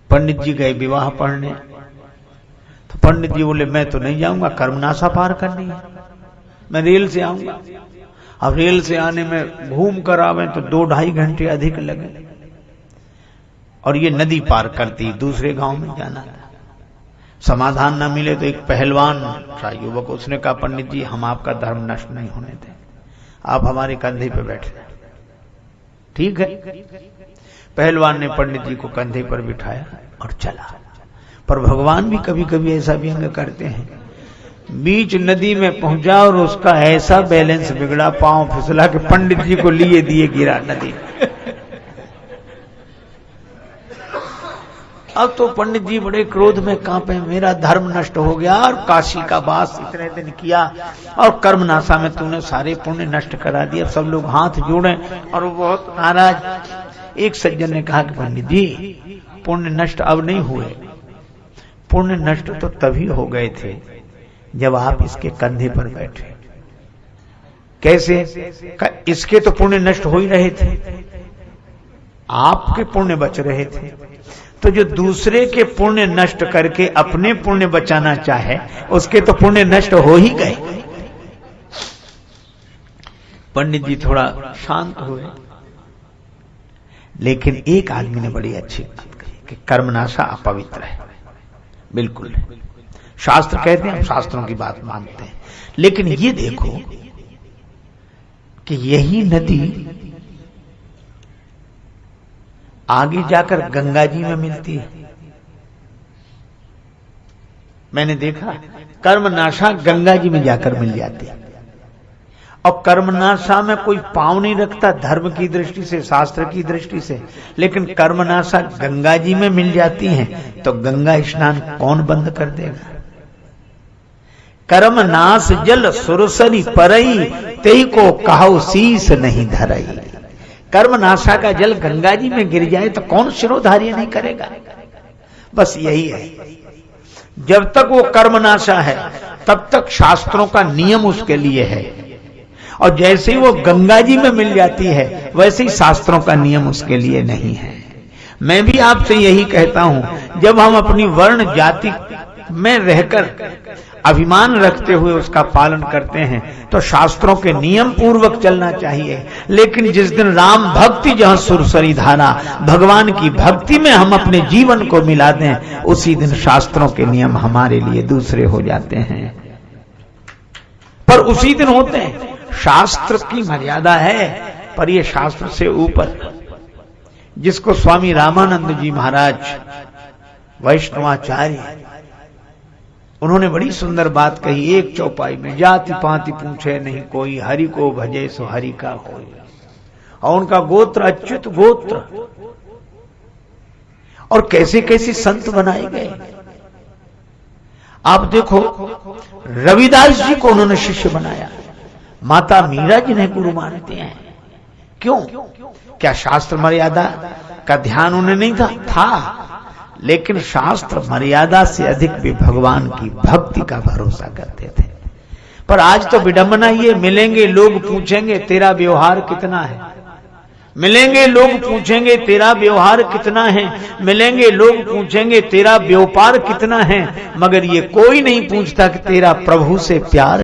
पंडित जी गए विवाह पढ़ने, तो पंडित जी बोले मैं तो नहीं जाऊंगा, कर्मनाशा पार करनी है, मैं रेल से आऊंगा। अब रेल से आने में घूम कर आवे तो 2-2.5 घंटे अधिक लगे, और ये नदी पार करती दूसरे गांव में जाना था। समाधान न मिले तो एक पहलवान था युवक, उसने कहा पंडित जी हम आपका धर्म नष्ट नहीं होने दें, आप हमारे कंधे पे बैठे। ठीक है, पहलवान ने पंडित जी को कंधे पर बिठाया और चला। पर भगवान भी कभी कभी ऐसा व्यंग करते हैं, बीच नदी में पहुंचा और उसका ऐसा बैलेंस बिगड़ा, पांव फिसला के पंडित जी को लिए दिए गिरा नदी में। अब तो पंडित जी बड़े क्रोध में कांपे, मेरा धर्म नष्ट हो गया और काशी का वास इतने दिन किया और कर्मनाशा में तूने सारे पुण्य नष्ट करा दिए। सब लोग हाथ जोड़े और वो बहुत नाराज। एक सज्जन ने कहा कि पंडित जी पुण्य नष्ट अब नहीं हुए, पुण्य नष्ट तो तभी हो गए थे जब आप इसके कंधे पर बैठे। कैसे? इसके तो पुण्य नष्ट हो ही रहे थे, आपके पुण्य बच रहे थे। तो जो दूसरे के पुण्य नष्ट करके अपने पुण्य बचाना चाहे उसके तो पुण्य नष्ट हो ही गए। पंडित जी थोड़ा शांत हुए, लेकिन एक आदमी ने बड़ी अच्छी बात कही कि कर्मनाशा अपवित्र है। बिल्कुल शास्त्र कहते हैं, हम शास्त्रों की बात मानते हैं, लेकिन ये देखो कि यही नदी आगे जाकर गंगा जी में मिलती है। मैंने देखा कर्मनाशा गंगा जी में जाकर मिल जाती है, और कर्मनाशा में कोई पांव नहीं रखता धर्म की दृष्टि से, शास्त्र की दृष्टि से, लेकिन कर्मनाशा गंगा जी में मिल जाती है तो गंगा स्नान कौन बंद कर देगा? कर्मनाश जल सुरसरी परई, तेई को कहो शीस नहीं धरई। कर्मनाशा का जल गंगा जी में गिर जाए तो कौन शिरोधार्य नहीं करेगा? बस यही है, जब तक वो कर्मनाशा है तब तक शास्त्रों का नियम उसके लिए है, और जैसे ही वो गंगा जी में मिल जाती है वैसे ही शास्त्रों का नियम उसके लिए नहीं है। मैं भी आपसे यही कहता हूं, जब हम अपनी वर्ण जाति में रहकर अभिमान रखते हुए उसका पालन करते हैं तो शास्त्रों के नियम पूर्वक चलना चाहिए। लेकिन जिस दिन राम भक्ति जहां सुरसरी धारा, भगवान की भक्ति में हम अपने जीवन को मिला दें, उसी दिन शास्त्रों के नियम हमारे लिए दूसरे हो जाते हैं। पर उसी दिन होते हैं, शास्त्र की मर्यादा है, पर यह शास्त्र से ऊपर, जिसको स्वामी रामानंद जी महाराज वैष्णवाचार्य, उन्होंने बड़ी सुंदर बात कही एक चौपाई में, जाति पाति पूछे नहीं कोई, हरि को भजे सो हरि का होय। और उनका गोत्र अच्युत गोत्र, और कैसे कैसे संत बनाए गए। आप देखो रविदास जी को उन्होंने शिष्य बनाया, माता मीरा जिन्हें गुरु मानते हैं। क्यों? क्या शास्त्र मर्यादा का ध्यान उन्हें नहीं था? लेकिन शास्त्र मर्यादा से अधिक भी भगवान की भक्ति का भरोसा करते थे। पर आज तो विडंबना ये, मिलेंगे लोग पूछेंगे तेरा व्यवहार कितना है, मिलेंगे लोग पूछेंगे तेरा व्यवहार कितना है, मिलेंगे लोग पूछेंगे तेरा व्यापार कितना है, मगर ये कोई नहीं पूछता कि तेरा प्रभु से प्यार